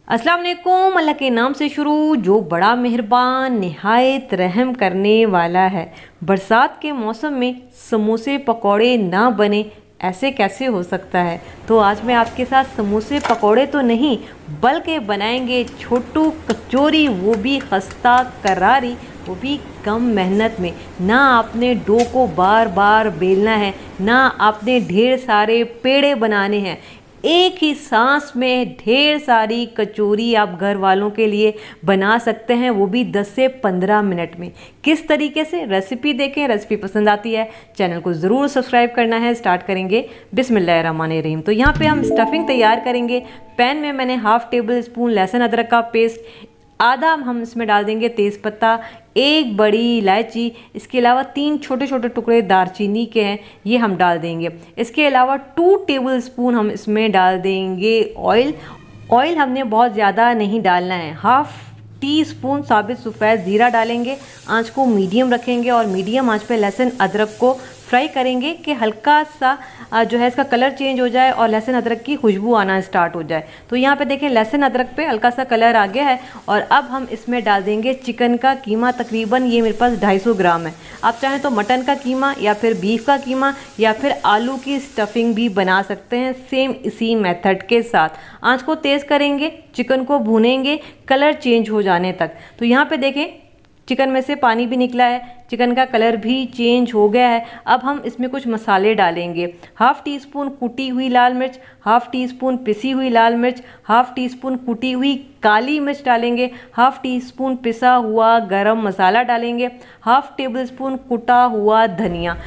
अस्सलाम वालेकुम। अल्लाह के नाम से शुरू जो बड़ा मेहरबान निहायत रहम करने वाला है। बरसात के मौसम में समोसे पकौड़े ना बने ऐसे कैसे हो सकता है। तो आज मैं आपके साथ समोसे पकौड़े तो नहीं बल्कि बनाएंगे छोटू कचौरी, वो भी खस्ता करारी, वो भी कम मेहनत में। ना आपने डो को बार बार बेलना है, ना आपने ढेर सारे पेड़े बनाने हैं। एक ही सांस में ढेर सारी कचौरी आप घर वालों के लिए बना सकते हैं, वो भी 10 से 15 मिनट में। किस तरीके से रेसिपी देखें, रेसिपी पसंद आती है चैनल को ज़रूर सब्सक्राइब करना है। स्टार्ट करेंगे बिस्मिल्लाहिर्रहमानिर्रहीम। तो यहाँ पे हम स्टफिंग तैयार करेंगे। पैन में मैंने हाफ़ टेबल स्पून लहसुन अदरक का पेस्ट, आधा हम इसमें डाल देंगे तेज़पत्ता, एक बड़ी इलायची, इसके अलावा 3 छोटे छोटे टुकड़े दालचीनी के हैं, ये हम डाल देंगे। इसके अलावा 2 टेबल स्पून हम इसमें डाल देंगे ऑयल। ऑयल हमने बहुत ज़्यादा नहीं डालना है। हाफ़ टी स्पून साबित सफ़ेद ज़ीरा डालेंगे। आंच को मीडियम रखेंगे और मीडियम आंच पे लहसुन अदरक को फ्राई करेंगे कि हल्का सा जो है इसका कलर चेंज हो जाए और लहसुन अदरक की खुशबू आना स्टार्ट हो जाए। तो यहाँ पे देखें लहसुन अदरक पे हल्का सा कलर आ गया है और अब हम इसमें डाल देंगे चिकन का कीमा। तकरीबन ये मेरे पास 250 ग्राम है। आप चाहें तो मटन का कीमा या फिर बीफ का कीमा या फिर आलू की स्टफिंग भी बना सकते हैं, सेम इसी मेथड के साथ। आँच को तेज़ करेंगे, चिकन को भूनेंगे कलर चेंज हो जाने तक। तो यहाँ पे देखें चिकन में से पानी भी निकला है, चिकन का कलर भी चेंज हो गया है। अब हम इसमें कुछ मसाले डालेंगे। हाफ़ टी स्पून कुटी हुई लाल मिर्च, हाफ़ टी स्पून पिसी हुई लाल मिर्च, हाफ़ टी स्पून कुटी हुई काली मिर्च डालेंगे, हाफ़ टी स्पून पिसा हुआ गरम मसाला डालेंगे, हाफ़ टेबल स्पून कुटा हुआ धनिया।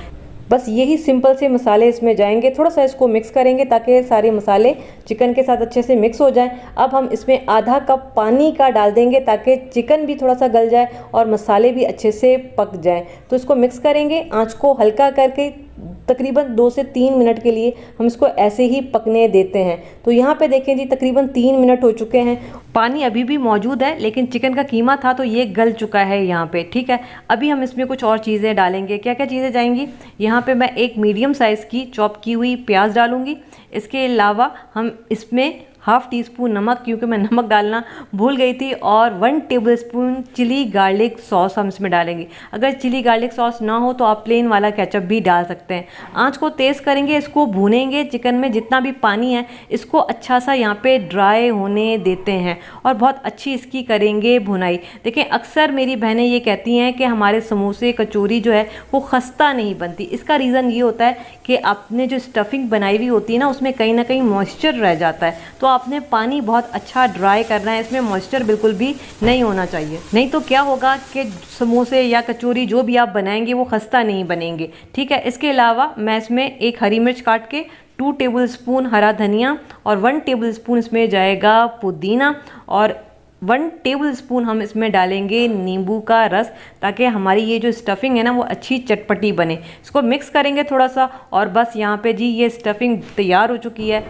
बस यही सिंपल से मसाले इसमें जाएंगे। थोड़ा सा इसको मिक्स करेंगे ताकि सारे मसाले चिकन के साथ अच्छे से मिक्स हो जाएं। अब हम इसमें आधा कप पानी का डाल देंगे ताकि चिकन भी थोड़ा सा गल जाए और मसाले भी अच्छे से पक जाएं। तो इसको मिक्स करेंगे, आंच को हल्का करके तकरीबन 2 से 3 मिनट के लिए हम इसको ऐसे ही पकने देते हैं। तो यहाँ पे देखें जी तकरीबन 3 मिनट हो चुके हैं। पानी अभी भी मौजूद है लेकिन चिकन का कीमा था तो ये गल चुका है यहाँ पे, ठीक है। अभी हम इसमें कुछ और चीज़ें डालेंगे। क्या क्या चीज़ें जाएंगी, यहाँ पे मैं एक मीडियम साइज़ की चॉप की हुई प्याज डालूँगी। इसके अलावा हम इसमें हाफ़ टी स्पून नमक, क्योंकि मैं नमक डालना भूल गई थी, और 1 tablespoon chilli garlic sauce हम इसमें डालेंगे। अगर चिली गार्लिक सॉस ना हो तो आप प्लेन वाला केचप भी डाल सकते हैं। आंच को तेज़ करेंगे, इसको भूनेंगे। चिकन में जितना भी पानी है इसको अच्छा सा यहाँ पे ड्राई होने देते हैं और बहुत अच्छी इसकी करेंगे भुनाई। देखें अक्सर मेरी बहनें ये कहती हैं कि हमारे समोसे कचौरी जो है वो खस्ता नहीं बनती। इसका रीज़न ये होता है कि आपने जो स्टफिंग बनाई हुई होती है ना उसमें कहीं ना कहीं मॉइस्चर रह जाता है। तो आपने पानी बहुत अच्छा ड्राई करना है, इसमें मॉइस्चर बिल्कुल भी नहीं होना चाहिए। नहीं तो क्या होगा कि समोसे या कचौरी जो भी आप बनाएंगे वो खस्ता नहीं बनेंगे, ठीक है। इसके अलावा मैं इसमें एक हरी मिर्च काट के, 2 टेबल स्पून हरा धनिया और 1 टेबल स्पून इसमें जाएगा पुदीना और 1 टेबल स्पून हम इसमें डालेंगे नींबू का रस, ताकि हमारी ये जो स्टफिंग है ना वो अच्छी चटपटी बने। इसको मिक्स करेंगे थोड़ा सा और बस यहाँ पे जी ये स्टफिंग तैयार हो चुकी है।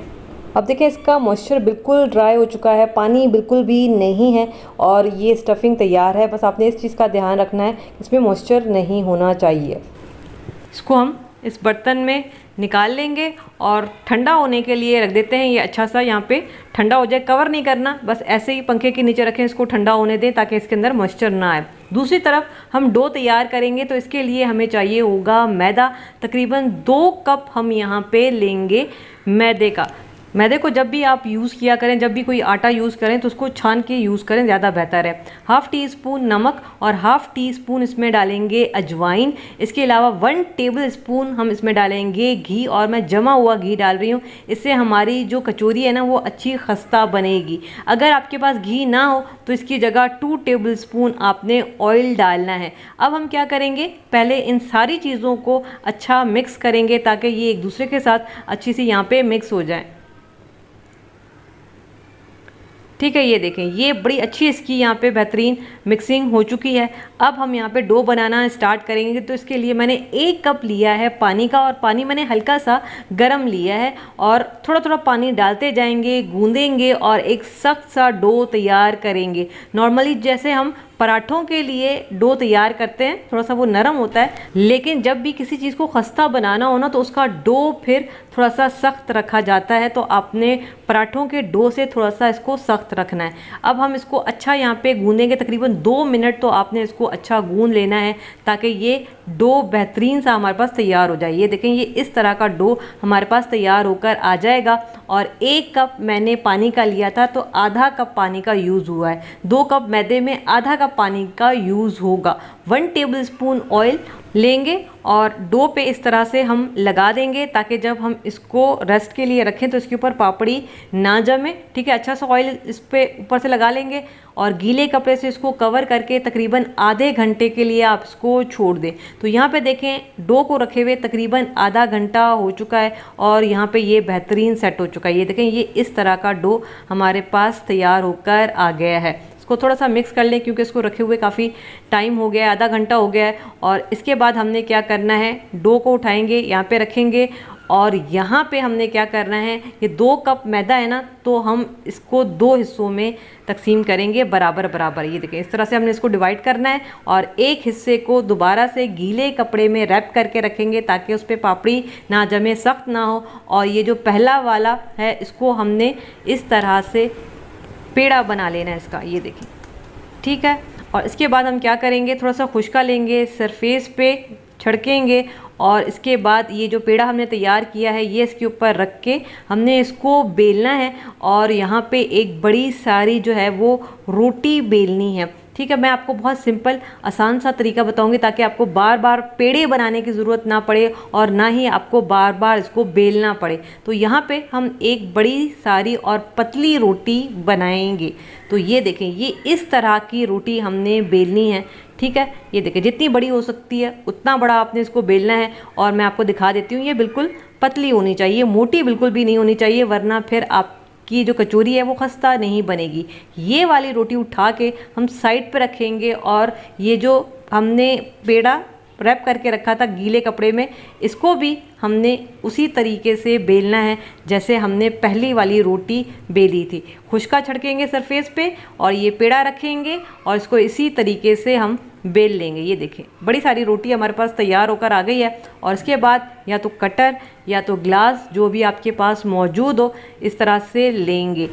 अब देखिए इसका मॉइस्चर बिल्कुल ड्राई हो चुका है, पानी बिल्कुल भी नहीं है और ये स्टफिंग तैयार है। बस आपने इस चीज़ का ध्यान रखना है, इसमें मॉइस्चर नहीं होना चाहिए। इसको हम इस बर्तन में निकाल लेंगे और ठंडा होने के लिए रख देते हैं। ये अच्छा सा यहाँ पे ठंडा हो जाए, कवर नहीं करना, बस ऐसे ही पंखे के नीचे रखें, इसको ठंडा होने दें ताकि इसके अंदर मॉइस्चर ना आए। दूसरी तरफ हम डो तैयार करेंगे तो इसके लिए हमें चाहिए होगा मैदा। तकरीबन 2 कप हम यहाँ पे लेंगे मैदे का। मैदे को जब भी आप यूज़ किया करें, जब भी कोई आटा यूज़ करें तो उसको छान के यूज़ करें, ज़्यादा बेहतर है। हाफ़ टी स्पून नमक और हाफ़ टी स्पून इसमें डालेंगे अजवाइन। इसके अलावा 1 टेबल स्पून हम इसमें डालेंगे घी, और मैं जमा हुआ घी डाल रही हूँ, इससे हमारी जो कचौरी है ना वो अच्छी खस्ता बनेगी। अगर आपके पास घी ना हो तो इसकी जगह 2 टेबल स्पून आपने ऑयल डालना है। अब हम क्या करेंगे, पहले इन सारी चीज़ों को अच्छा मिक्स करेंगे ताकि ये एक दूसरे के साथ अच्छी सी यहाँ पे मिक्स हो जाए, ठीक है। ये देखें ये बड़ी अच्छी इसकी यहाँ पे बेहतरीन मिक्सिंग हो चुकी है। अब हम यहाँ पे डो बनाना स्टार्ट करेंगे। तो इसके लिए मैंने 1 कप लिया है पानी का और पानी मैंने हल्का सा गरम लिया है और थोड़ा थोड़ा पानी डालते जाएंगे, गूंदेंगे और एक सख्त सा डो तैयार करेंगे। नॉर्मली जैसे हम पराठों के लिए डो तैयार करते हैं, थोड़ा सा वो नरम होता है, लेकिन जब भी किसी चीज़ को खस्ता बनाना हो ना तो उसका डो फिर थोड़ा सा सख्त रखा जाता है। तो आपने पराठों के डो से थोड़ा सा इसको सख्त रखना है। अब हम इसको अच्छा यहाँ पे गूंदेंगे, तकरीबन 2 मिनट तो आपने इसको अच्छा गूंद लेना है ताकि ये डो बेहतरीन सा हमारे पास तैयार हो जाए। ये देखें, ये इस तरह का डो हमारे पास तैयार होकर आ जाएगा। और 1 कप मैंने पानी का लिया था तो आधा कप पानी का यूज़ हुआ है। 2 कप मैदे में आधा कप पानी का यूज़ होगा। 1 टेबल स्पून ऑयल लेंगे और डो पे इस तरह से हम लगा देंगे ताकि जब हम इसको रेस्ट के लिए रखें तो इसके ऊपर पापड़ी ना जमे। ठीक है, अच्छा सा ऑयल इस पे ऊपर से लगा लेंगे और गीले कपड़े से इसको कवर करके तकरीबन आधे घंटे के लिए आप इसको छोड़ दें। तो यहाँ पे देखें, डो को रखे हुए तकरीबन आधा घंटा हो चुका है और यहाँ पे ये बेहतरीन सेट हो चुका है। ये देखें, ये इस तरह का डो हमारे पास तैयार होकर आ गया है। इसको थोड़ा सा मिक्स कर लें क्योंकि इसको रखे हुए काफ़ी टाइम हो गया है, आधा घंटा हो गया है। और इसके बाद हमने क्या करना है, डो को उठाएंगे, यहाँ पे रखेंगे और यहाँ पे हमने क्या करना है, ये 2 कप मैदा है ना, तो हम इसको 2 हिस्सों में तकसीम करेंगे बराबर बराबर। ये देखें, इस तरह से हमने इसको डिवाइड करना है और एक हिस्से को दोबारा से गीले कपड़े में रैप करके रखेंगे ताकि उस पर पापड़ी ना जमे, सख्त ना हो। और ये जो पहला वाला है इसको हमने इस तरह से पेड़ा बना लेना है इसका, ये देखिए, ठीक है। और इसके बाद हम क्या करेंगे, थोड़ा सा खुश्का लेंगे, सरफेस पे छिड़केंगे और इसके बाद ये जो पेड़ा हमने तैयार किया है ये इसके ऊपर रख के हमने इसको बेलना है। और यहाँ पे एक बड़ी सारी जो है वो रोटी बेलनी है। ठीक है, मैं आपको बहुत सिंपल आसान सा तरीका बताऊंगी ताकि आपको बार बार पेड़े बनाने की ज़रूरत ना पड़े और ना ही आपको बार बार इसको बेलना पड़े। तो यहाँ पे हम एक बड़ी सारी और पतली रोटी बनाएंगे। तो ये देखें, ये इस तरह की रोटी हमने बेलनी है। ठीक है, ये देखें, जितनी बड़ी हो सकती है उतना बड़ा आपने इसको बेलना है। और मैं आपको दिखा देती हूँ, ये बिल्कुल पतली होनी चाहिए, मोटी बिल्कुल भी नहीं होनी चाहिए, वरना फिर आप की जो कचौरी है वो खस्ता नहीं बनेगी। ये वाली रोटी उठा के हम साइड पे रखेंगे और ये जो हमने पेड़ा रैप करके रखा था गीले कपड़े में, इसको भी हमने उसी तरीके से बेलना है जैसे हमने पहली वाली रोटी बेली थी। खुश्का छिड़केंगे सरफेस पे और ये पेड़ा रखेंगे और इसको इसी तरीके से हम बेल लेंगे। ये देखें, बड़ी सारी रोटी हमारे पास तैयार होकर आ गई है। और इसके बाद या तो कटर या तो ग्लास, जो भी आपके पास मौजूद हो, इस तरह से लेंगे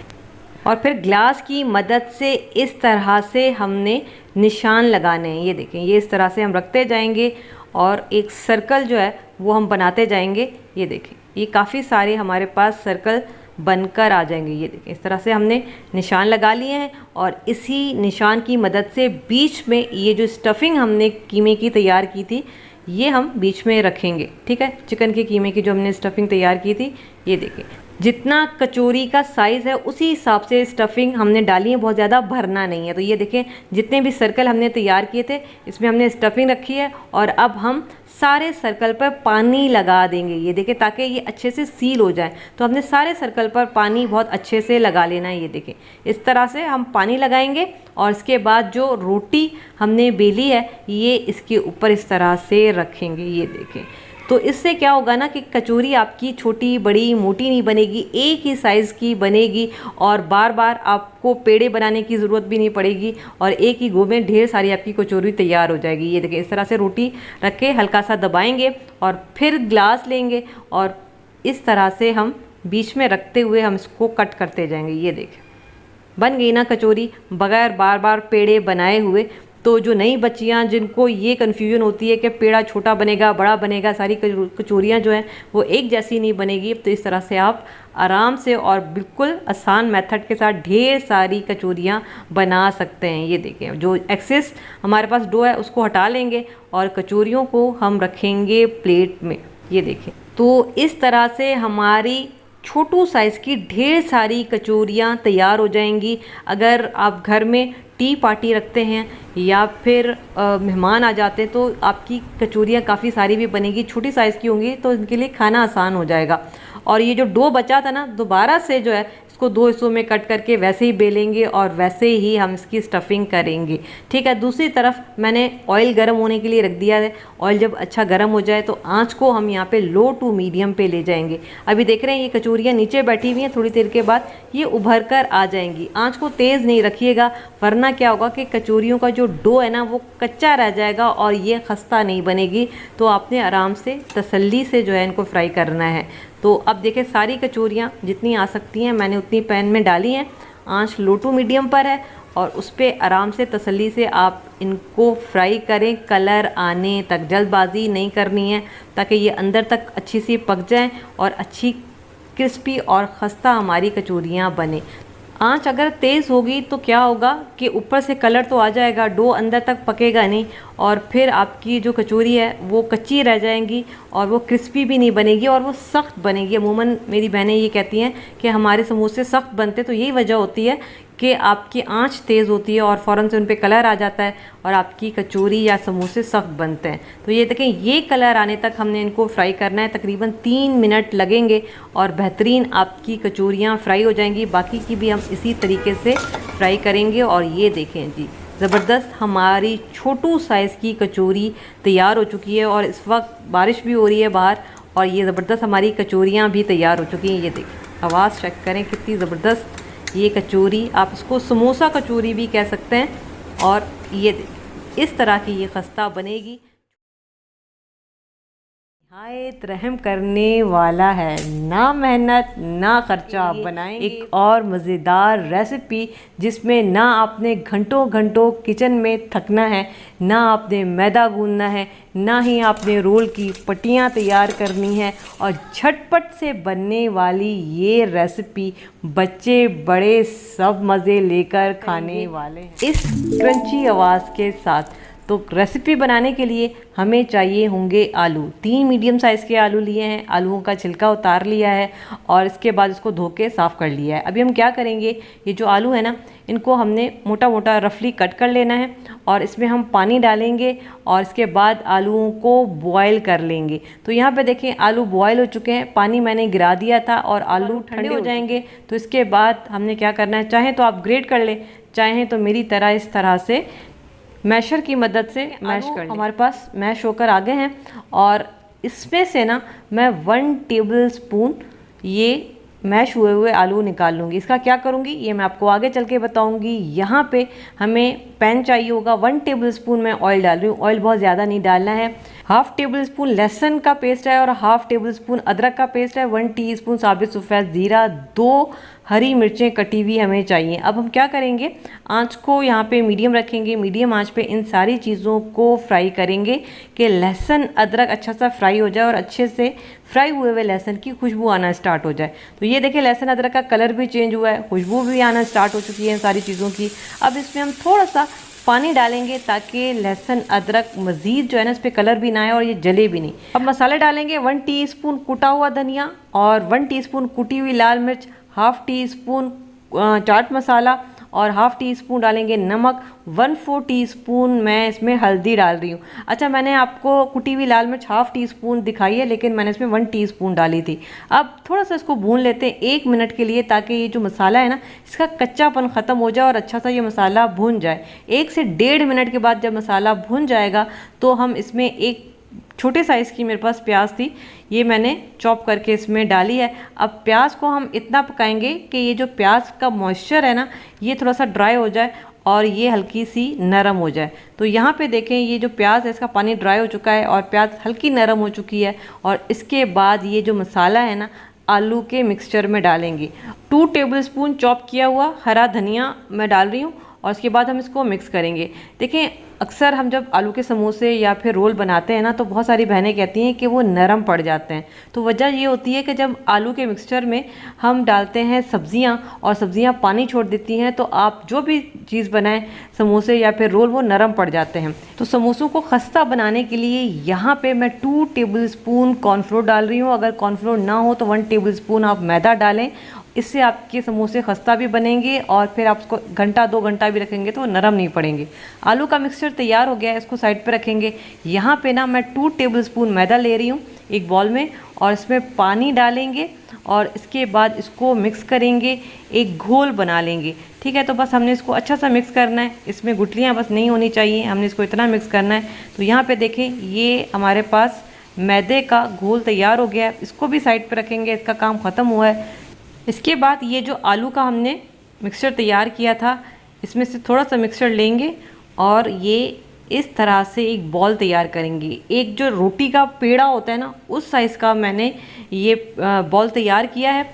और फिर ग्लास की मदद से इस तरह से हमने निशान लगाने हैं। ये देखें, ये इस तरह से हम रखते जाएंगे और एक सर्कल जो है वो हम बनाते जाएंगे। ये देखें, ये काफ़ी सारे हमारे पास सर्कल बनकर आ जाएंगे। ये देखें, इस तरह से हमने निशान लगा लिए हैं और इसी निशान की मदद से बीच में ये जो स्टफिंग हमने कीमे की तैयार की थी ये हम बीच में रखेंगे। ठीक है, चिकन के कीमे की जो हमने स्टफिंग तैयार की थी, ये देखें, जितना कचौरी का साइज़ है उसी हिसाब से स्टफिंग हमने डाली है, बहुत ज़्यादा भरना नहीं है। तो ये देखें, जितने भी सर्कल हमने तैयार किए थे इसमें हमने स्टफिंग रखी है और अब हम सारे सर्कल पर पानी लगा देंगे। ये देखें, ताकि ये अच्छे से सील हो जाए। तो हमने सारे सर्कल पर पानी बहुत अच्छे से लगा लेना है। ये देखें, इस तरह से हम पानी लगाएंगे और इसके बाद जो रोटी हमने बेली है ये इसके ऊपर इस तरह से रखेंगे। ये देखें, तो इससे क्या होगा ना कि कचौरी आपकी छोटी बड़ी मोटी नहीं बनेगी, एक ही साइज़ की बनेगी और बार बार आपको पेड़े बनाने की ज़रूरत भी नहीं पड़ेगी और एक ही गो में ढेर सारी आपकी कचौरी तैयार हो जाएगी। ये देखिए, इस तरह से रोटी रख के हल्का सा दबाएंगे और फिर ग्लास लेंगे और इस तरह से हम बीच में रखते हुए हम इसको कट करते जाएंगे। ये देखें, बन गई ना कचौरी बगैर बार बार पेड़े बनाए हुए। तो जो नई बच्चियां जिनको ये कन्फ्यूजन होती है कि पेड़ा छोटा बनेगा बड़ा बनेगा, सारी कचौरियाँ जो हैं वो एक जैसी नहीं बनेगी। तो इस तरह से आप आराम से और बिल्कुल आसान मेथड के साथ ढेर सारी कचौरियाँ बना सकते हैं। ये देखें, जो एक्सेस हमारे पास डो है उसको हटा लेंगे और कचौरियों को हम रखेंगे प्लेट में। ये देखें, तो इस तरह से हमारी छोटू साइज़ की ढेर सारी कचौरियाँ तैयार हो जाएंगी। अगर आप घर में टी पार्टी रखते हैं या फिर मेहमान आ जाते हैं तो आपकी कचौरियाँ काफ़ी सारी भी बनेगी, छोटी साइज़ की होंगी तो इनके लिए खाना आसान हो जाएगा। और ये जो डो बचा था ना, दोबारा से जो है इसको 2 हिस्सों में कट करके वैसे ही बेलेंगे और वैसे ही हम इसकी स्टफिंग करेंगे। ठीक है, दूसरी तरफ मैंने ऑयल गर्म होने के लिए रख दिया है। ऑयल जब अच्छा गर्म हो जाए तो आँच को हम यहाँ पे लो टू मीडियम पे ले जाएंगे। अभी देख रहे हैं ये कचौरियाँ नीचे बैठी हुई हैं, थोड़ी देर के बाद ये उभर कर आ जाएंगी। आँच को तेज़ नहीं रखिएगा, वरना क्या होगा कि कचौरियों का जो डो है ना वो कच्चा रह जाएगा और ये खस्ता नहीं बनेगी। तो आपने आराम से तसल्ली से जो है इनको फ्राई करना है। तो अब देखिए सारी कचौरियाँ जितनी आ सकती हैं मैंने उतनी पैन में डाली हैं। आंच लो टू मीडियम पर है और उस पर आराम से तसल्ली से आप इनको फ्राई करें, कलर आने तक। जल्दबाजी नहीं करनी है ताकि ये अंदर तक अच्छी सी पक जाएं और अच्छी क्रिस्पी और खस्ता हमारी कचौरियाँ बने। आंच अगर तेज़ होगी तो क्या होगा कि ऊपर से कलर तो आ जाएगा, डो अंदर तक पकेगा नहीं और फिर आपकी जो कचौरी है वो कच्ची रह जाएंगी और वो क्रिस्पी भी नहीं बनेगी और वो सख्त बनेगी। अमूमन मेरी बहनें ये कहती हैं कि हमारे समोसे सख्त बनते, तो यही वजह होती है कि आपकी आंच तेज़ होती है और फ़ौरन से उन पे कलर आ जाता है और आपकी कचौरी या समोसे सख्त बनते हैं। तो ये देखें, ये कलर आने तक हमने इनको फ्राई करना है। तकरीबन 3 मिनट लगेंगे और बेहतरीन आपकी कचौरियाँ फ्राई हो जाएंगी। बाकी की भी हम इसी तरीके से फ्राई करेंगे। और ये देखें जी, ज़बरदस्त हमारी छोटू साइज़ की कचौरी तैयार हो चुकी है और इस वक्त बारिश भी हो रही है बाहर और ये ज़बरदस्त हमारी कचौरियाँ भी तैयार हो चुकी हैं। ये देखें, आवाज़ चेक करें कितनी ज़बरदस्त ये कचौरी, आप इसको समोसा कचौरी भी कह सकते हैं। और ये देखिए इस तरह की ये खस्ता बनेगी। निहायत रहम करने वाला है, ना मेहनत ना खर्चा, बनाएंगे एक और मज़ेदार रेसिपी जिसमें ना आपने घंटों घंटों किचन में थकना है, ना आपने मैदा गूंदना है, ना ही आपने रोल की पट्टियाँ तैयार करनी है। और झटपट से बनने वाली ये रेसिपी बच्चे बड़े सब मज़े लेकर खाने वाले हैं इस क्रंची आवाज़ के साथ। तो रेसिपी बनाने के लिए हमें चाहिए होंगे आलू। 3 मीडियम साइज़ के आलू लिए हैं, आलूओं का छिलका उतार लिया है और इसके बाद इसको धो के साफ़ कर लिया है। अभी हम क्या करेंगे, ये जो आलू है ना इनको हमने मोटा मोटा रफली कट कर लेना है और इसमें हम पानी डालेंगे और इसके बाद आलूओं को बॉयल कर लेंगे। तो यहाँ पे देखें आलू बॉयल हो चुके हैं, पानी मैंने गिरा दिया था और आलू ठंडे हो जाएंगे। तो इसके बाद हमने क्या करना है, चाहें तो आप ग्रेट कर लें, चाहें तो मेरी तरह इस तरह से मैशर की मदद से मैश कर लें। हमारे पास मैश होकर आ गए हैं और इसमें से ना मैं 1 टेबल स्पून ये मैश हुए आलू निकाल लूँगी। इसका क्या करूँगी ये मैं आपको आगे चल के बताऊँगी। यहाँ पे हमें पैन चाहिए होगा, 1 टेबल स्पून मैं ऑयल डाल रही हूँ। ऑयल बहुत ज़्यादा नहीं डालना है। 1/2 टेबल स्पून लहसुन का पेस्ट है और 1/2 टेबल स्पून अदरक का पेस्ट है। 1 टीस्पून साबित सफ़ेद ज़ीरा, 2 हरी मिर्चें कटी हुई हमें चाहिए। अब हम क्या करेंगे, आंच को यहाँ पे मीडियम रखेंगे। मीडियम आंच पे इन सारी चीज़ों को फ्राई करेंगे कि लहसुन अदरक अच्छा सा फ्राई हो जाए और अच्छे से फ्राई हुए लहसुन की खुशबू आना स्टार्ट हो जाए। तो ये देखिए लहसुन अदरक का कलर भी चेंज हुआ है, खुशबू भी आना स्टार्ट हो चुकी है इन सारी चीज़ों की। अब इसमें हम थोड़ा सा पानी डालेंगे ताकि लहसुन अदरक मज़ीद जो है ना इस पर कलर भी ना आए और ये जले भी नहीं। अब मसाले डालेंगे, 1 टीस्पून कुटा हुआ धनिया और 1 टीस्पून कुटी हुई लाल मिर्च, 1/2 टीस्पून चाट मसाला और 1/2 टीस्पून डालेंगे नमक, 1/4 टीस्पून मैं इसमें हल्दी डाल रही हूँ। अच्छा, मैंने आपको कुटी हुई लाल मिर्च 1/2 टीस्पून दिखाई है लेकिन मैंने इसमें 1 टीस्पून डाली थी। अब थोड़ा सा इसको भून लेते हैं 1 मिनट के लिए ताकि ये जो मसाला है ना इसका कच्चापन ख़त्म हो जाए और अच्छा सा ये मसाला भून जाए। 1 से 1.5 मिनट के बाद जब मसाला भून जाएगा तो हम इसमें एक छोटे साइज़ की मेरे पास प्याज थी, ये मैंने चॉप करके इसमें डाली है। अब प्याज को हम इतना पकाएंगे कि ये जो प्याज का मॉइस्चर है ना ये थोड़ा सा ड्राई हो जाए और ये हल्की सी नरम हो जाए। तो यहाँ पे देखें ये जो प्याज है इसका पानी ड्राई हो चुका है और प्याज हल्की नरम हो चुकी है। और इसके बाद ये जो मसाला है ना आलू के मिक्सचर में डालेंगे। 2 टेबल स्पून चॉप किया हुआ हरा धनिया मैं डाल रही हूँ और उसके बाद हम इसको मिक्स करेंगे। देखें अक्सर हम जब आलू के समोसे या फिर रोल बनाते हैं ना तो बहुत सारी बहनें कहती हैं कि वो नरम पड़ जाते हैं। तो वजह ये होती है कि जब आलू के मिक्सचर में हम डालते हैं सब्जियां और सब्जियां पानी छोड़ देती हैं तो आप जो भी चीज़ बनाएं समोसे या फिर रोल वो नरम पड़ जाते हैं। तो समोसों को खस्ता बनाने के लिए यहाँ पे मैं 2 टेबल स्पून कॉर्नफ्लोर डाल रही हूँ। अगर कॉर्नफ्लोर ना हो तो 1 टेबल स्पून आप मैदा डालें। इससे आपके समोसे खस्ता भी बनेंगे और फिर आप उसको घंटा 2 घंटा भी रखेंगे तो नरम नहीं पड़ेंगे। आलू का मिक्सचर तैयार हो गया है, इसको साइड पे रखेंगे। यहाँ पे ना मैं 2 टेबल स्पून मैदा ले रही हूँ एक बॉल में और इसमें पानी डालेंगे और इसके बाद इसको मिक्स करेंगे, एक घोल बना लेंगे। ठीक है, तो बस हमने इसको अच्छा सा मिक्स करना है, इसमें गुठलियाँ बस नहीं होनी चाहिए, हमने इसको इतना मिक्स करना है। तो यहाँ पे देखें ये हमारे पास मैदे का घोल तैयार हो गया है, इसको भी साइड पे रखेंगे, इसका काम ख़त्म हुआ है। इसके बाद ये जो आलू का हमने मिक्सचर तैयार किया था, इसमें से थोड़ा सा मिक्सचर लेंगे और ये इस तरह से एक बॉल तैयार करेंगे। एक जो रोटी का पेड़ा होता है ना, उस साइज़ का मैंने ये बॉल तैयार किया है।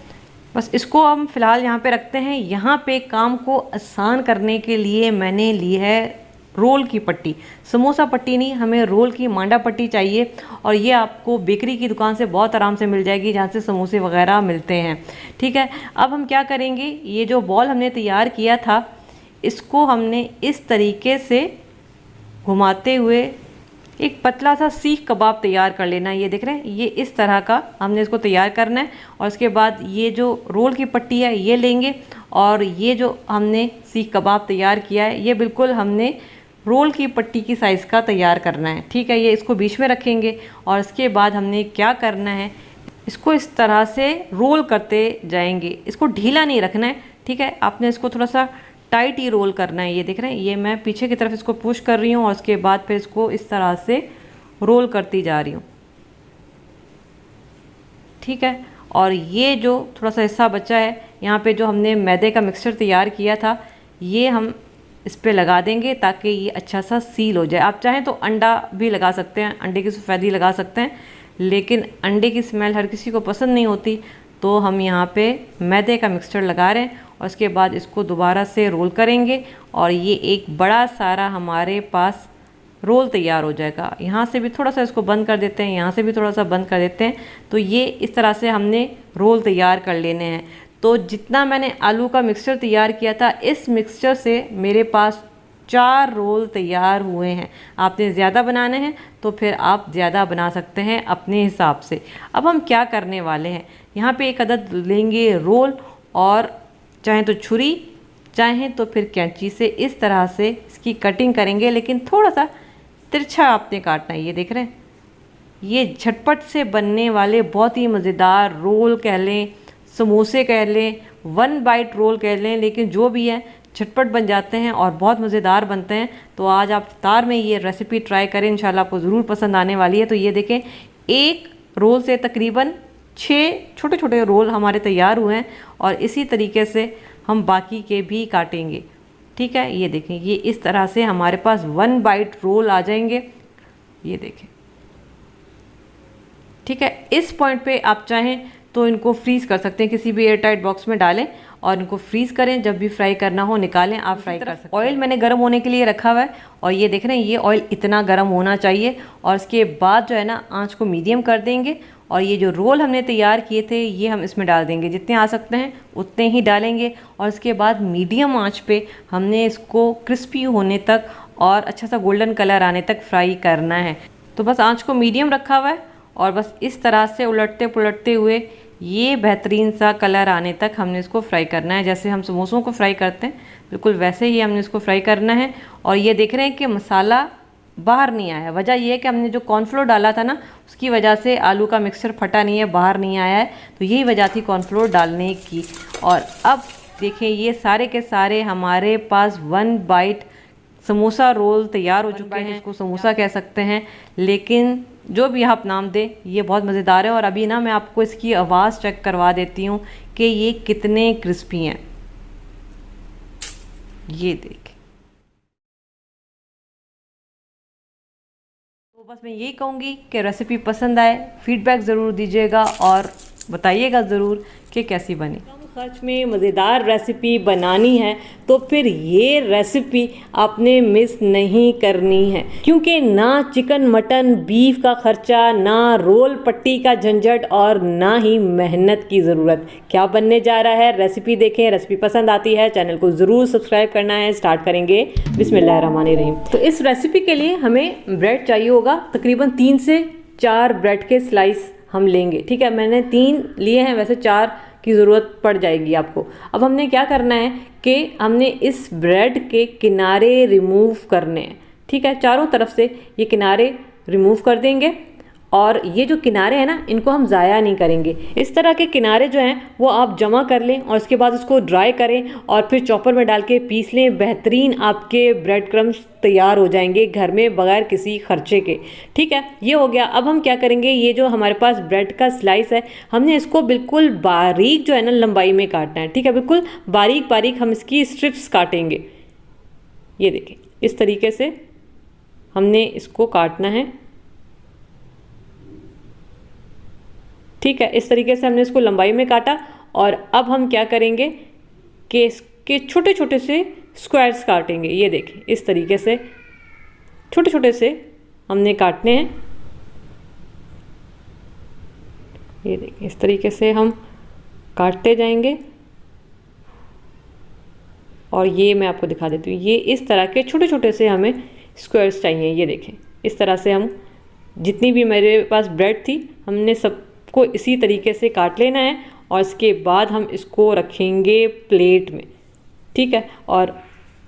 बस इसको हम फ़िलहाल यहाँ पे रखते हैं। यहाँ पे काम को आसान करने के लिए मैंने ली है रोल की पट्टी, समोसा पट्टी नहीं, हमें रोल की मांडा पट्टी चाहिए और ये आपको बेकरी की दुकान से बहुत आराम से मिल जाएगी, जहाँ से समोसे वगैरह मिलते हैं। ठीक है, अब हम क्या करेंगे, ये जो बॉल हमने तैयार किया था इसको हमने इस तरीके से घुमाते हुए एक पतला सा सीख कबाब तैयार कर लेना है। ये देख रहे हैं, ये इस तरह का हमने इसको तैयार करना है। और उसके बाद ये जो रोल की पट्टी है ये लेंगे और ये जो हमने सीख कबाब तैयार किया है ये बिल्कुल हमने रोल की पट्टी की साइज़ का तैयार करना है। ठीक है, ये इसको बीच में रखेंगे और इसके बाद हमने क्या करना है, इसको इस तरह से रोल करते जाएंगे, इसको ढीला नहीं रखना है। ठीक है, आपने इसको थोड़ा सा टाइट ही रोल करना है। ये देख रहे हैं, ये मैं पीछे की तरफ इसको पुश कर रही हूँ और उसके बाद फिर इसको इस तरह से रोल करती जा रही हूँ। ठीक है, और ये जो थोड़ा सा हिस्सा बचा है, यहाँ पे जो हमने मैदे का मिक्सचर तैयार किया था ये हम इस पे लगा देंगे ताकि ये अच्छा सा सील हो जाए। आप चाहें तो अंडा भी लगा सकते हैं, अंडे की सफ़ेदी लगा सकते हैं, लेकिन अंडे की स्मेल हर किसी को पसंद नहीं होती, तो हम यहाँ पे मैदे का मिक्सचर लगा रहे हैं और उसके बाद इसको दोबारा से रोल करेंगे और ये एक बड़ा सारा हमारे पास रोल तैयार हो जाएगा। यहाँ से भी थोड़ा सा इसको बंद कर देते हैं, यहाँ से भी थोड़ा सा बंद कर देते हैं। तो ये इस तरह से हमने रोल तैयार कर लेने हैं। तो जितना मैंने आलू का मिक्सचर तैयार किया था, इस मिक्सचर से मेरे पास 4 रोल तैयार हुए हैं। आपने ज़्यादा बनाने हैं तो फिर आप ज़्यादा बना सकते हैं अपने हिसाब से। अब हम क्या करने वाले हैं, यहाँ पे एक अदद लेंगे रोल और चाहें तो छुरी चाहें तो फिर कैंची से इस तरह से इसकी कटिंग करेंगे, लेकिन थोड़ा सा तिरछा आपने काटना है। ये देख रहे हैं, ये झटपट से बनने वाले बहुत ही मज़ेदार रोल कह लें, समोसे कह लें, 1 बाइट रोल कह लें, लेकिन जो भी है झटपट बन जाते हैं और बहुत मज़ेदार बनते हैं। तो आज आप इफ्तार में ये रेसिपी ट्राई करें, इंशाल्लाह आपको ज़रूर पसंद आने वाली है। तो ये देखें, एक रोल से तकरीबन 6 छोटे छोटे रोल हमारे तैयार हुए हैं और इसी तरीके से हम बाकी के भी काटेंगे। ठीक है, ये देखें, ये इस तरह से हमारे पास 1 बाइट रोल आ जाएंगे। ये देखें, ठीक है, इस पॉइंट पे आप चाहें तो इनको फ्रीज़ कर सकते हैं, किसी भी एयर टाइट बॉक्स में डालें और इनको फ्रीज़ करें, जब भी फ्राई करना हो निकालें, आप फ्राई कर सकते हैं। ऑयल मैंने गर्म होने के लिए रखा हुआ है और ये देख रहे हैं, ये ऑयल इतना गर्म होना चाहिए और इसके बाद जो है ना आंच को मीडियम कर देंगे और ये जो रोल हमने तैयार किए थे ये हम इसमें डाल देंगे, जितने आ सकते हैं उतने ही डालेंगे और इसके बाद मीडियम आंच पे हमने इसको क्रिस्पी होने तक और अच्छा सा गोल्डन कलर आने तक फ्राई करना है। तो बस आंच को मीडियम रखा हुआ है और बस इस तरह से उलटते पुलटते हुए ये बेहतरीन सा कलर आने तक हमने इसको फ्राई करना है। जैसे हम समोसों को फ्राई करते हैं बिल्कुल वैसे ही हमने इसको फ्राई करना है। और ये देख रहे हैं कि मसाला बाहर नहीं आया, वजह ये है कि हमने जो कॉर्नफ्लोर डाला था ना उसकी वजह से आलू का मिक्सचर फटा नहीं है, बाहर नहीं आया है, तो यही वजह थी कॉर्नफ्लोर डालने की। और अब देखें, ये सारे के सारे हमारे पास 1 बाइट समोसा रोल तैयार हो चुके हैं। इसको समोसा कह सकते हैं, लेकिन जो भी आप नाम दें ये बहुत मज़ेदार है। और अभी ना मैं आपको इसकी आवाज़ चेक करवा देती हूँ कि ये कितने क्रिस्पी हैं। ये देखें, तो बस मैं यही कहूँगी कि रेसिपी पसंद आए, फीडबैक ज़रूर दीजिएगा और बताइएगा ज़रूर कि कैसी बनी। खर्च में मज़ेदार रेसिपी बनानी है तो फिर ये रेसिपी आपने मिस नहीं करनी है, क्योंकि ना चिकन मटन बीफ का खर्चा, ना रोल पट्टी का झंझट और ना ही मेहनत की ज़रूरत। क्या बनने जा रहा है, रेसिपी देखें। रेसिपी पसंद आती है चैनल को ज़रूर सब्सक्राइब करना है। स्टार्ट करेंगे बिस्मिल्लाहिर्रहमानिर्रहीम। तो इस रेसिपी के लिए हमें ब्रेड चाहिए होगा, तकरीबन 3 से 4 ब्रेड के स्लाइस हम लेंगे। ठीक है, मैंने 3 लिए हैं, वैसे 4 की ज़रूरत पड़ जाएगी आपको। अब हमने क्या करना है कि हमने इस ब्रेड के किनारे रिमूव करने हैं। ठीक है, चारों तरफ से ये किनारे रिमूव कर देंगे और ये जो किनारे हैं ना, इनको हम ज़ाया नहीं करेंगे। इस तरह के किनारे जो हैं वो आप जमा कर लें और उसके बाद उसको ड्राई करें और फिर चॉपर में डाल के पीस लें। बेहतरीन आपके ब्रेड क्रम्स तैयार हो जाएंगे घर में बगैर किसी खर्चे के। ठीक है, ये हो गया। अब हम क्या करेंगे, ये जो हमारे पास ब्रेड का स्लाइस है, हमने इसको बिल्कुल बारीक जो है ना लंबाई में काटना है। ठीक है, बिल्कुल बारीक बारीक हम इसकी स्ट्रिप्स काटेंगे। ये देखें, इस तरीके से हमने इसको काटना है। ठीक है, इस तरीके से हमने इसको लंबाई में काटा और अब हम क्या करेंगे कि इसके छोटे छोटे से स्क्वायर्स काटेंगे। ये देखें, इस तरीके से छोटे छोटे से हमने काटने हैं। ये देखें, इस तरीके से हम काटते जाएंगे और ये मैं आपको दिखा देती हूँ। ये इस तरह के छोटे छोटे से हमें स्क्वायर्स चाहिए। ये देखें, इस तरह से हम जितनी भी मेरे पास ब्रेड थी हमने सबको इसी तरीके से काट लेना है और इसके बाद हम इसको रखेंगे प्लेट में। ठीक है, और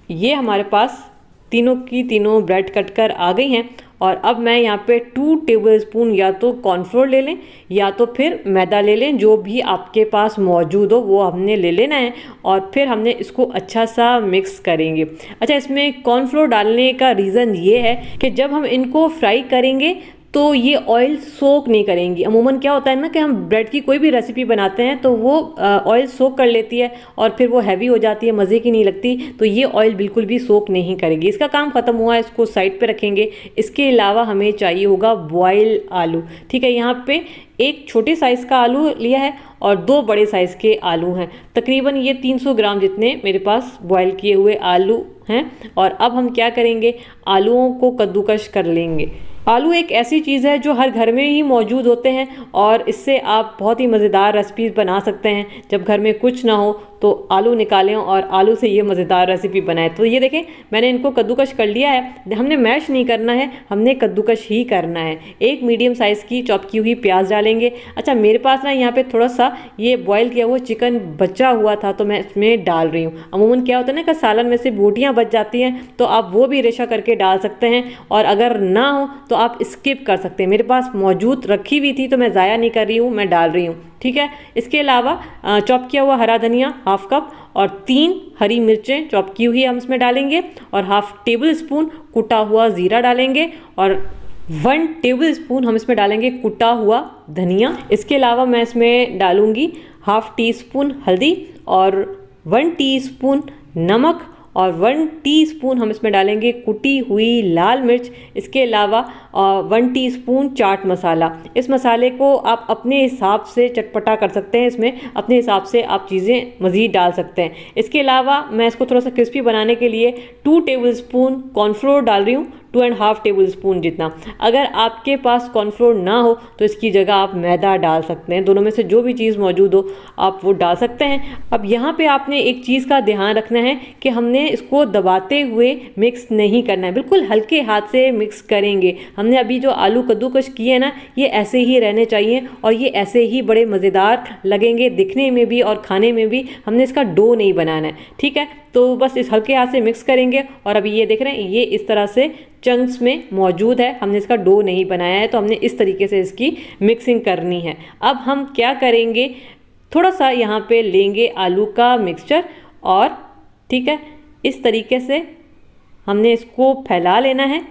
ये हमारे पास तीनों की तीनों ब्रेड कट कर आ गई हैं। और अब मैं यहाँ पे 2 टेबलस्पून या तो कॉर्नफ्लोर ले लें या तो फिर मैदा ले लें, जो भी आपके पास मौजूद हो वो हमने ले लेना है और फिर हमने इसको अच्छा सा मिक्स करेंगे। अच्छा, इसमें कॉर्नफ्लोर डालने का रीज़न ये है कि जब हम इनको फ्राई करेंगे तो ये ऑयल सोक नहीं करेंगी। अमूमन क्या होता है ना कि हम ब्रेड की कोई भी रेसिपी बनाते हैं तो वो ऑयल सोक कर लेती है और फिर वो हैवी हो जाती है, मज़े की नहीं लगती। तो ये ऑयल बिल्कुल भी सोक नहीं करेगी। इसका काम ख़त्म हुआ, इसको साइड पे रखेंगे। इसके अलावा हमें चाहिए होगा बॉयल आलू। ठीक है, यहाँ पे एक छोटे साइज़ का आलू लिया है और 2 बड़े साइज़ के आलू हैं। तकरीबन ये 300 ग्राम जितने मेरे पास बॉयल किए हुए आलू हैं। और अब हम क्या करेंगे, आलूओं को कद्दूकश कर लेंगे। आलू एक ऐसी चीज़ है जो हर घर में ही मौजूद होते हैं और इससे आप बहुत ही मज़ेदार रेसिपीज़ बना सकते हैं। जब घर में कुछ ना हो तो आलू निकालें और आलू से ये मज़ेदार रेसिपी बनाएं। तो ये देखें, मैंने इनको कद्दूकश कर लिया है। हमने मैश नहीं करना है, हमने कद्दूकश ही करना है। एक मीडियम साइज़ की चॉप की हुई प्याज डालेंगे। अच्छा, मेरे पास ना यहाँ पे थोड़ा सा ये बॉयल किया हुआ चिकन बचा हुआ था तो मैं इसमें डाल रही हूँ। अमूमन क्या होता है ना कि सालन में से बोटियाँ बच जाती हैं तो आप वो भी रेशा करके डाल सकते हैं और अगर ना हो तो आप स्किप कर सकते हैं। मेरे पास मौजूद रखी हुई थी तो मैं ज़ाया नहीं कर रही हूँ, मैं डाल रही हूँ। ठीक है, इसके अलावा चॉप किया हुआ हरा धनिया हाफ कप और 3 हरी मिर्चें चॉप की हुई हम इसमें डालेंगे और हाफ टेबल स्पून कुटा हुआ ज़ीरा डालेंगे और 1 टेबल स्पून हम इसमें डालेंगे कुटा हुआ धनिया। इसके अलावा मैं इसमें डालूंगी हाफ टी स्पून हल्दी और 1 टीस्पून नमक और 1 टीस्पून हम इसमें डालेंगे कुटी हुई लाल मिर्च। इसके अलावा 1 टीस्पून चाट मसाला। इस मसाले को आप अपने हिसाब से चटपटा कर सकते हैं, इसमें अपने हिसाब से आप चीज़ें मज़ीद डाल सकते हैं। इसके अलावा मैं इसको थोड़ा सा क्रिस्पी बनाने के लिए 2 टेबलस्पून कॉर्नफ्लोर डाल रही हूँ, 2.5 टेबलस्पून जितना। अगर आपके पास कॉर्नफ्लोर ना हो तो इसकी जगह आप मैदा डाल सकते हैं। दोनों में से जो भी चीज़ मौजूद हो आप वो डाल सकते हैं। अब यहाँ पे आपने एक चीज़ का ध्यान रखना है कि हमने इसको दबाते हुए मिक्स नहीं करना है, बिल्कुल हल्के हाथ से मिक्स करेंगे। हमने अभी जो आलू कद्दूकश किए हैं ना, ये ऐसे ही रहने चाहिए और ये ऐसे ही बड़े मज़ेदार लगेंगे दिखने में भी और खाने में भी। हमने इसका डो नहीं बनाना है। ठीक है, तो बस इस हल्के हाथ से मिक्स करेंगे और अभी ये देख रहे हैं ये इस तरह से चंक्स में मौजूद है। हमने इसका डो नहीं बनाया है तो हमने इस तरीके से इसकी मिक्सिंग करनी है। अब हम क्या करेंगे, थोड़ा सा यहाँ पे लेंगे आलू का मिक्सचर और ठीक है इस तरीके से हमने इसको फैला लेना है।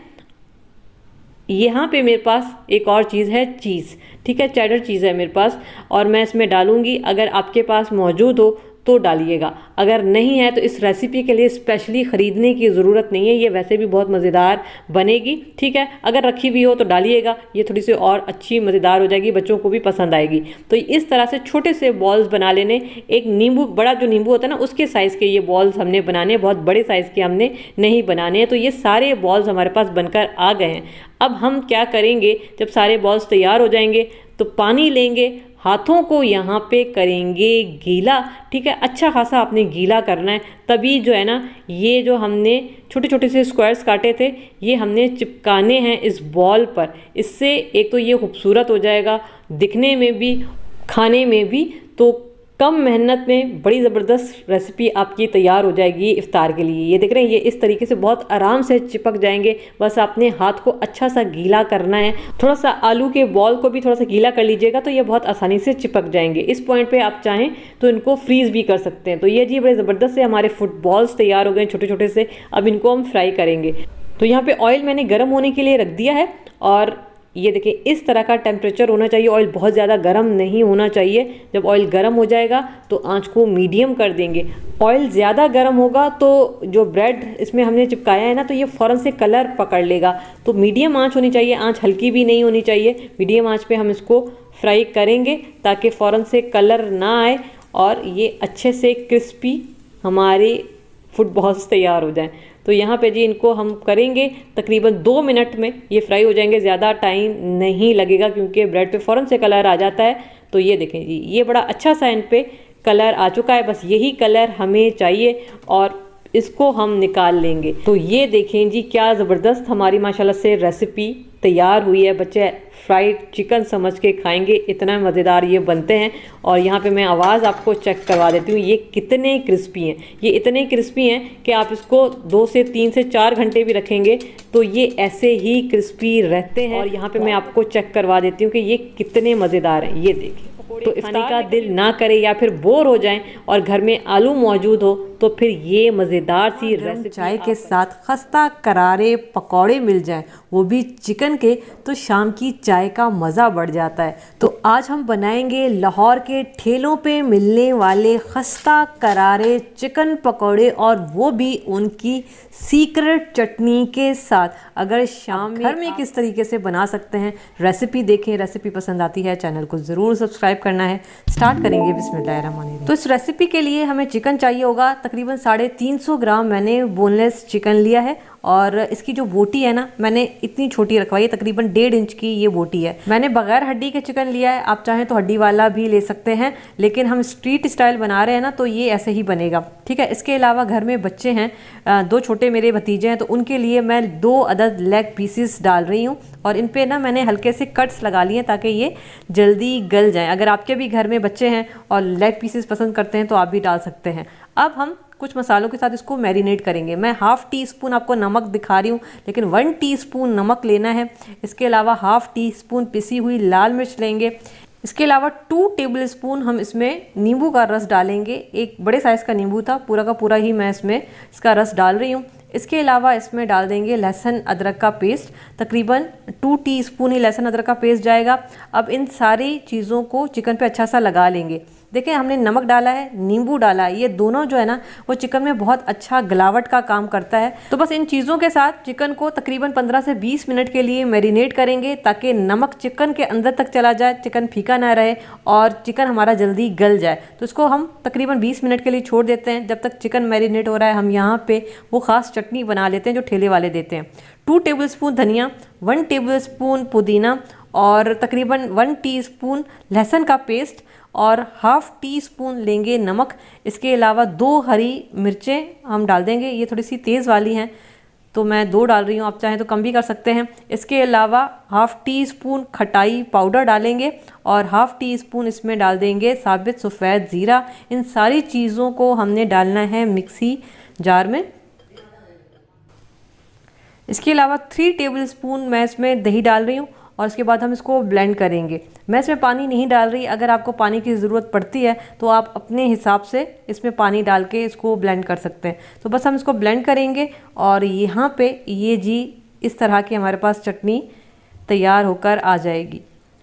यहाँ पे मेरे पास एक और चीज़ है, चीज़। ठीक है, चेडर चीज़ है मेरे पास और मैं इसमें डालूंगी। अगर आपके पास मौजूद हो तो डालिएगा, अगर नहीं है तो इस रेसिपी के लिए स्पेशली ख़रीदने की ज़रूरत नहीं है, ये वैसे भी बहुत मज़ेदार बनेगी। ठीक है, अगर रखी हुई हो तो डालिएगा, ये थोड़ी सी और अच्छी मज़ेदार हो जाएगी, बच्चों को भी पसंद आएगी। तो इस तरह से छोटे से बॉल्स बना लेने। एक नींबू, बड़ा जो नींबू होता है ना उसके साइज़ के ये बॉल्स हमने बनाने, बहुत बड़े साइज़ के हमने नहीं बनाने हैं। तो ये सारे बॉल्स हमारे पास बनकर आ गए हैं। अब हम क्या करेंगे, जब सारे बॉल्स तैयार हो जाएंगे तो पानी लेंगे, हाथों को यहाँ पे करेंगे गीला। ठीक है, अच्छा खासा आपने गीला करना है, तभी जो है ना ये जो हमने छोटे छोटे से स्क्वायर्स काटे थे ये हमने चिपकाने हैं इस बॉल पर। इससे एक तो ये खूबसूरत हो जाएगा दिखने में भी, खाने में भी। तो कम मेहनत में बड़ी ज़बरदस्त रेसिपी आपकी तैयार हो जाएगी इफ्तार के लिए। ये देख रहे हैं, ये इस तरीके से बहुत आराम से चिपक जाएंगे। बस आपने हाथ को अच्छा सा गीला करना है, थोड़ा सा आलू के बॉल को भी थोड़ा सा गीला कर लीजिएगा तो ये बहुत आसानी से चिपक जाएंगे। इस पॉइंट पे आप चाहें तो इनको फ्रीज़ भी कर सकते हैं। तो ये जी बड़े ज़बरदस्त से हमारे फुटबॉल्स तैयार हो गए छोटे छोटे से। अब इनको हम फ्राई करेंगे। तो यहाँ पे ऑयल मैंने गर्म होने के लिए रख दिया है और ये देखिए इस तरह का टेम्परेचर होना चाहिए। ऑयल बहुत ज़्यादा गर्म नहीं होना चाहिए। जब ऑयल गर्म हो जाएगा तो आंच को मीडियम कर देंगे। ऑयल ज़्यादा गर्म होगा तो जो ब्रेड इसमें हमने चिपकाया है ना, तो ये फ़ौरन से कलर पकड़ लेगा। तो मीडियम आंच होनी चाहिए, आंच हल्की भी नहीं होनी चाहिए। मीडियम आंच पे हम इसको फ्राई करेंगे ताकि फ़ौरन से कलर ना आए और ये अच्छे से क्रिस्पी हमारे फुटबॉल्स तैयार हो जाएं। तो यहाँ पे जी इनको हम करेंगे तकरीबन 2 मिनट में ये फ्राई हो जाएंगे। ज़्यादा टाइम नहीं लगेगा क्योंकि ब्रेड पे फ़ौरन से कलर आ जाता है। तो ये देखें जी, ये बड़ा अच्छा सा इन पे कलर आ चुका है। बस यही कलर हमें चाहिए और इसको हम निकाल लेंगे। तो ये देखें जी, क्या ज़बरदस्त हमारी माशाल्लाह से रेसिपी तैयार हुई है। बच्चे फ्राइड चिकन समझ के खाएंगे, इतना मज़ेदार ये बनते हैं। और यहाँ पे मैं आवाज़ आपको चेक करवा देती हूँ, ये कितने क्रिस्पी हैं। ये इतने क्रिस्पी हैं कि आप इसको 2 से 3 से 4 घंटे भी रखेंगे तो ये ऐसे ही क्रिस्पी रहते हैं। और यहाँ पे मैं आपको चेक करवा देती हूँ कि ये कितने मज़ेदार हैं। ये देखिए, तो इफ्तार का दिल ना करे या फिर बोर हो जाएं और घर में आलू मौजूद हो तो फिर ये मज़ेदार सी रेसिपी चाय के साथ खस्ता करारे पकौड़े मिल जाएं, वो भी चिकन के, तो शाम की चाय का मज़ा बढ़ जाता है। तो आज हम बनाएंगे लाहौर के ठेलों पे मिलने वाले खस्ता करारे चिकन पकौड़े और वो भी उनकी सीक्रेट चटनी के साथ। अगर शाम में घर में किस तरीके से बना सकते हैं रेसिपी देखें। रेसिपी पसंद आती है चैनल को ज़रूर सब्सक्राइब करना है। स्टार्ट करेंगे बिस्मिल्लाहिर्रहमानिर्रहीम। तो इस रेसिपी के लिए हमें चिकन चाहिए होगा तकरीबन 350 ग्राम। मैंने बोनलेस चिकन लिया है और इसकी जो बोटी है ना, मैंने इतनी छोटी रखवाई है, तकरीबन 1.5 इंच की ये बोटी है। मैंने बगैर हड्डी के चिकन लिया है, आप चाहें तो हड्डी वाला भी ले सकते हैं, लेकिन हम स्ट्रीट स्टाइल बना रहे हैं ना तो ये ऐसे ही बनेगा, ठीक है। इसके अलावा घर में बच्चे हैं, 2 छोटे मेरे भतीजे हैं, तो उनके लिए मैं 2 अदद लेग पीसेस डाल रही हूँ और इन पे ना मैंने हल्के से कट्स लगा लिए ताकि ये जल्दी गल जाएं। अगर आपके भी घर में बच्चे हैं और लेग पीसेस पसंद करते हैं तो आप भी डाल सकते हैं। अब हम कुछ मसालों के साथ इसको मैरिनेट करेंगे। मैं ½ टीस्पून आपको नमक दिखा रही हूँ, लेकिन 1 टीस्पून नमक लेना है। इसके अलावा ½ टीस्पून पिसी हुई लाल मिर्च लेंगे। इसके अलावा 2 टेबलस्पून हम इसमें नींबू का रस डालेंगे। एक बड़े साइज़ का नींबू था, पूरा का पूरा ही मैं इसमें इसका रस डाल रही हूँ। इसके अलावा इसमें डाल देंगे लहसुन अदरक का पेस्ट, तकरीबन 2 टीस्पून ही लहसुन अदरक का पेस्ट जाएगा। अब इन सारी चीज़ों को चिकन पे अच्छा सा लगा लेंगे। देखिए हमने नमक डाला है, नींबू डाला है, ये दोनों जो है ना वो चिकन में बहुत अच्छा गलावट का काम करता है। तो बस इन चीज़ों के साथ चिकन को तकरीबन 15 से 20 मिनट के लिए मैरिनेट करेंगे ताकि नमक चिकन के अंदर तक चला जाए, चिकन फीका ना रहे और चिकन हमारा जल्दी गल जाए। तो इसको हम तकरीबन 20 मिनट के लिए छोड़ देते हैं। जब तक चिकन मैरिनेट हो रहा है हम यहाँ पे वो ख़ास चटनी बना लेते हैं जो ठेले वाले देते हैं। 2 टेबलस्पून धनिया, 1 टेबलस्पून पुदीना और तकरीबन 1 टीस्पून लहसुन का पेस्ट और ½ टीस्पून लेंगे नमक। इसके अलावा 2 हरी मिर्चें हम डाल देंगे, ये थोड़ी सी तेज़ वाली हैं तो मैं 2 डाल रही हूँ, आप चाहें तो कम भी कर सकते हैं। इसके अलावा ½ टीस्पून खटाई पाउडर डालेंगे और ½ टीस्पून इसमें डाल देंगे साबित सफ़ेद ज़ीरा। इन सारी चीज़ों को हमने डालना है मिक्सी जार में। इसके अलावा 3 टेबलस्पून मैं इसमें दही डाल रही हूँ और इसके बाद हम इसको ब्लेंड करेंगे। मैं इसमें पानी नहीं डाल रही, अगर आपको पानी की ज़रूरत पड़ती है तो आप अपने हिसाब से इसमें पानी डाल के इसको ब्लेंड कर सकते हैं। तो बस हम इसको ब्लेंड करेंगे और यहाँ पे ये जी इस तरह की हमारे पास चटनी तैयार होकर आ जाएगी।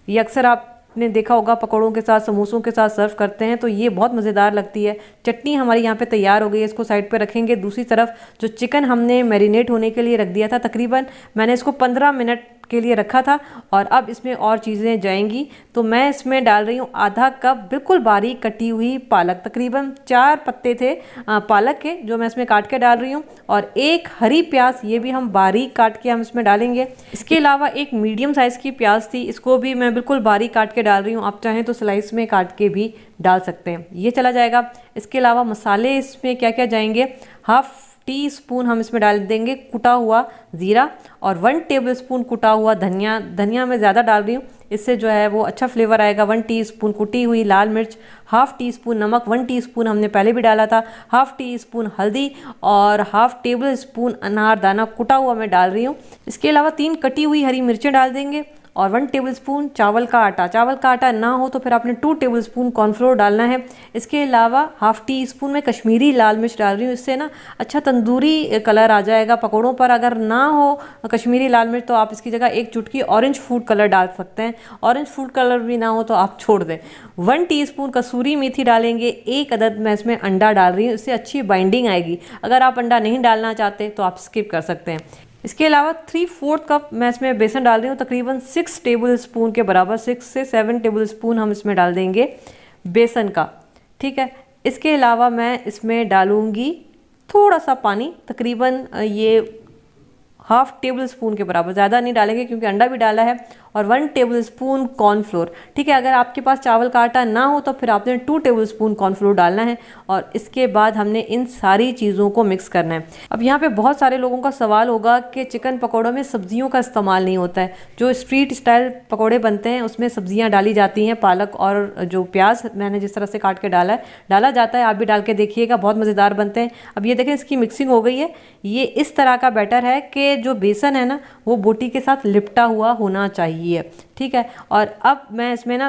ये अक्सर आपने देखा होगा पकौड़ों के साथ, समोसों के साथ सर्व करते हैं, तो ये बहुत मज़ेदार लगती है। चटनी हमारी यहाँ पे तैयार हो गई है, इसको साइड पे रखेंगे। दूसरी तरफ जो चिकन हमने मैरिनेट होने के लिए रख दिया था, तकरीबन मैंने इसको 15 मिनट के लिए रखा था और अब इसमें और चीज़ें जाएंगी। तो मैं इसमें डाल रही हूँ ½ कप बिल्कुल बारीक कटी हुई पालक, तकरीबन 4 पत्ते थे पालक के जो मैं इसमें काट के डाल रही हूँ, और 1 हरी प्याज, ये भी हम बारीक काट के हम इसमें डालेंगे। इसके अलावा 1 मीडियम साइज़ की प्याज थी, इसको भी मैं बिल्कुल बारीक काट के डाल रही हूँ, आप चाहें तो स्लाइस में काट के भी डाल सकते हैं, ये चला जाएगा। इसके अलावा मसाले इसमें क्या क्या जाएंगे, ½ टीस्पून हम इसमें डाल देंगे कुटा हुआ ज़ीरा और 1 टेबलस्पून कुटा हुआ धनिया। धनिया मैं ज़्यादा डाल रही हूँ, इससे जो है वो अच्छा फ्लेवर आएगा। 1 टीस्पून कुटी हुई लाल मिर्च, हाफ टी स्पून नमक, 1 टीस्पून हमने पहले भी डाला था, हाफ टी स्पून हल्दी और हाफ टेबल स्पून अनारदाना कुटा हुआ मैं डाल रही हूँ। इसके अलावा 3 कटी हुई हरी मिर्चें डाल देंगे और 1 टेबलस्पून चावल का आटा। चावल का आटा ना हो तो फिर आपने 2 टेबलस्पून कॉर्नफ्लोर डालना है। इसके अलावा हाफ टी स्पून में कश्मीरी लाल मिर्च डाल रही हूँ, इससे ना अच्छा तंदूरी कलर आ जाएगा पकौड़ों पर। अगर ना हो कश्मीरी लाल मिर्च तो आप इसकी जगह 1 चुटकी ऑरेंज फूड कलर डाल सकते हैं। ऑरेंज फूड कलर भी ना हो तो आप छोड़ दें। 1 टीस्पून कसूरी मेथी डालेंगे। 1 अदद मैं इसमें अंडा डाल रही हूँ, इससे अच्छी बाइंडिंग आएगी। अगर आप अंडा नहीं डालना चाहते तो आप स्किप कर सकते हैं। इसके अलावा 3/4 कप मैं इसमें बेसन डाल रही हूँ, तकरीबन 6 टेबल स्पून के बराबर, 6 से 7 टेबल स्पून हम इसमें डाल देंगे बेसन का। ठीक है, इसके अलावा मैं इसमें डालूँगी थोड़ा सा पानी, तकरीबन ये हाफ टेबल स्पून के बराबर, ज़्यादा नहीं डालेंगे क्योंकि अंडा भी डाला है, और 1 टेबल स्पून कॉर्नफ्लोर। ठीक है, अगर आपके पास चावल का आटा ना हो तो फिर आपने 2 टेबल स्पून कॉर्नफ्लोर डालना है और इसके बाद हमने इन सारी चीज़ों को मिक्स करना है। अब यहाँ पे बहुत सारे लोगों का सवाल होगा कि चिकन पकौड़ों में सब्जियों का इस्तेमाल नहीं होता है। जो स्ट्रीट स्टाइल पकौड़े बनते हैं उसमें सब्जियाँ डाली जाती हैं, पालक और जो प्याज मैंने जिस तरह से काट के डाला जाता है, आप भी डाल के देखिएगा, बहुत मज़ेदार बनते हैं। अब ये देखें इसकी मिक्सिंग हो गई है। ये इस तरह का बैटर है कि जो बेसन है ना वो बोटी के साथ लिपटा हुआ होना चाहिए। ठीक है, और अब मैं इसमें ना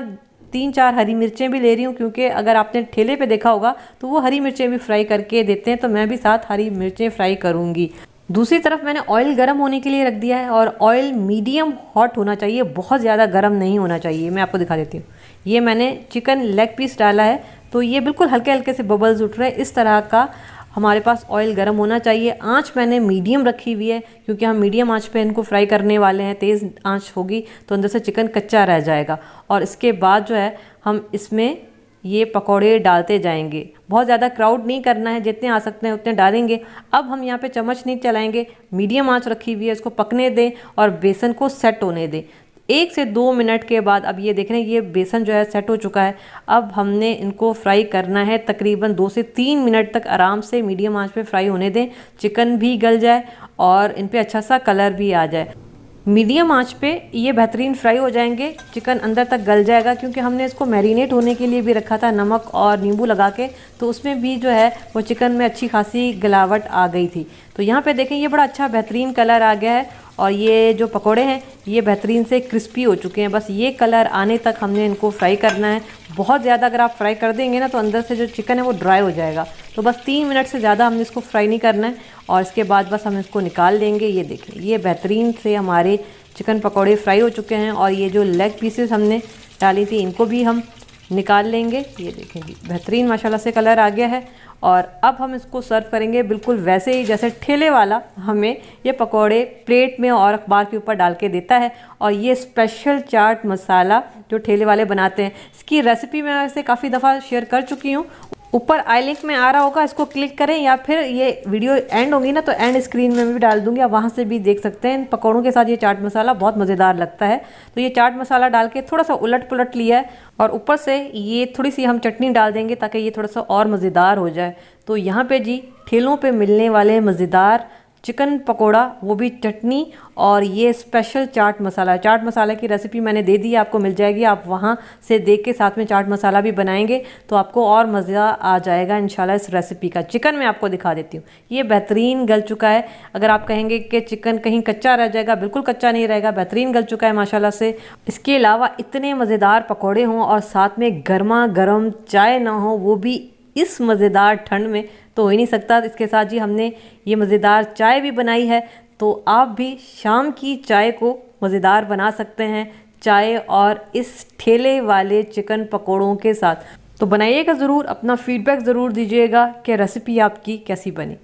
3-4 हरी मिर्चें भी ले रही हूँ, क्योंकि अगर आपने ठेले पे देखा होगा तो वो हरी मिर्चें भी फ्राई करके देते हैं, तो मैं भी साथ हरी मिर्चें फ्राई करूँगी। दूसरी तरफ मैंने ऑयल गर्म होने के लिए रख दिया है और ऑयल मीडियम हॉट होना चाहिए, बहुत ज़्यादा गर्म नहीं होना चाहिए। मैं आपको दिखा देती हूँ। ये मैंने चिकन लेग पीस डाला है तो ये बिल्कुल हल्के हल्के से बबल्स उठ रहे हैं। इस तरह का हमारे पास ऑयल गर्म होना चाहिए। आंच मैंने मीडियम रखी हुई है क्योंकि हम मीडियम आंच पे इनको फ्राई करने वाले हैं। तेज़ आंच होगी तो अंदर से चिकन कच्चा रह जाएगा। और इसके बाद जो है हम इसमें ये पकौड़े डालते जाएंगे। बहुत ज़्यादा क्राउड नहीं करना है, जितने आ सकते हैं उतने डालेंगे। अब हम यहाँ पे चम्मच नहीं चलाएंगे, मीडियम आंच रखी हुई है, इसको पकने दें और बेसन को सेट होने दें। 1 से 2 मिनट के बाद अब ये देख रहे हैं ये बेसन जो है सेट हो चुका है। अब हमने इनको फ्राई करना है तकरीबन 2 से 3 मिनट तक, आराम से मीडियम आंच पे फ्राई होने दें। चिकन भी गल जाए और इन पे अच्छा सा कलर भी आ जाए। मीडियम आंच पे ये बेहतरीन फ्राई हो जाएंगे, चिकन अंदर तक गल जाएगा क्योंकि हमने इसको मैरिनेट होने के लिए भी रखा था नमक और नींबू लगा के, तो उसमें भी जो है वो चिकन में अच्छी खासी गलावट आ गई थी। तो यहाँ पे देखें ये बड़ा अच्छा बेहतरीन कलर आ गया है और ये जो पकोड़े हैं ये बेहतरीन से क्रिस्पी हो चुके हैं। बस ये कलर आने तक हमने इनको फ्राई करना है। बहुत ज़्यादा अगर आप फ्राई कर देंगे ना तो अंदर से जो चिकन है वो ड्राई हो जाएगा। तो बस 3 मिनट से ज़्यादा हमने इसको फ्राई नहीं करना है और इसके बाद बस हम इसको निकाल लेंगे। ये देखें ये बेहतरीन से हमारे चिकन पकौड़े फ्राई हो चुके हैं और ये जो लेग पीसेस हमने डाली थी इनको भी हम निकाल लेंगे। ये देखेंगे बेहतरीन माशाल्लाह से कलर आ गया है और अब हम इसको सर्व करेंगे बिल्कुल वैसे ही जैसे ठेले वाला हमें ये पकौड़े प्लेट में और अखबार के ऊपर डाल के देता है। और ये स्पेशल चाट मसाला जो ठेले वाले बनाते हैं, इसकी रेसिपी मैं वैसे काफ़ी दफ़ा शेयर कर चुकी हूँ। ऊपर आई लिंक में आ रहा होगा, इसको क्लिक करें या फिर ये वीडियो एंड होगी ना तो एंड स्क्रीन में भी डाल दूंगी, आप वहाँ से भी देख सकते हैं। इन पकौड़ों के साथ ये चाट मसाला बहुत मज़ेदार लगता है। तो ये चाट मसाला डाल के थोड़ा सा उलट पुलट लिया है और ऊपर से ये थोड़ी सी हम चटनी डाल देंगे ताकि ये थोड़ा सा और मज़ेदार हो जाए। तो यहाँ पे जी ठेलों पे मिलने वाले मज़ेदार चिकन पकोड़ा, वो भी चटनी और ये स्पेशल चाट मसाला। चाट मसाला की रेसिपी मैंने दे दी है, आपको मिल जाएगी, आप वहाँ से देख के साथ में चाट मसाला भी बनाएंगे तो आपको और मज़ा आ जाएगा इंशाल्लाह इस रेसिपी का। चिकन मैं आपको दिखा देती हूँ, ये बेहतरीन गल चुका है। अगर आप कहेंगे कि चिकन कहीं कच्चा रह जाएगा, बिल्कुल कच्चा नहीं रहेगा, बेहतरीन गल चुका है माशाल्लाह से। इसके अलावा इतने मज़ेदार पकौड़े हों और साथ में गर्मा गर्म चाय ना हो, वो भी इस मज़ेदार ठंड में, तो हो ही नहीं सकता। इसके साथ जी हमने ये मज़ेदार चाय भी बनाई है, तो आप भी शाम की चाय को मज़ेदार बना सकते हैं चाय और इस ठेले वाले चिकन पकोड़ों के साथ। तो बनाइएगा ज़रूर, अपना फीडबैक ज़रूर दीजिएगा कि रेसिपी आपकी कैसी बनी।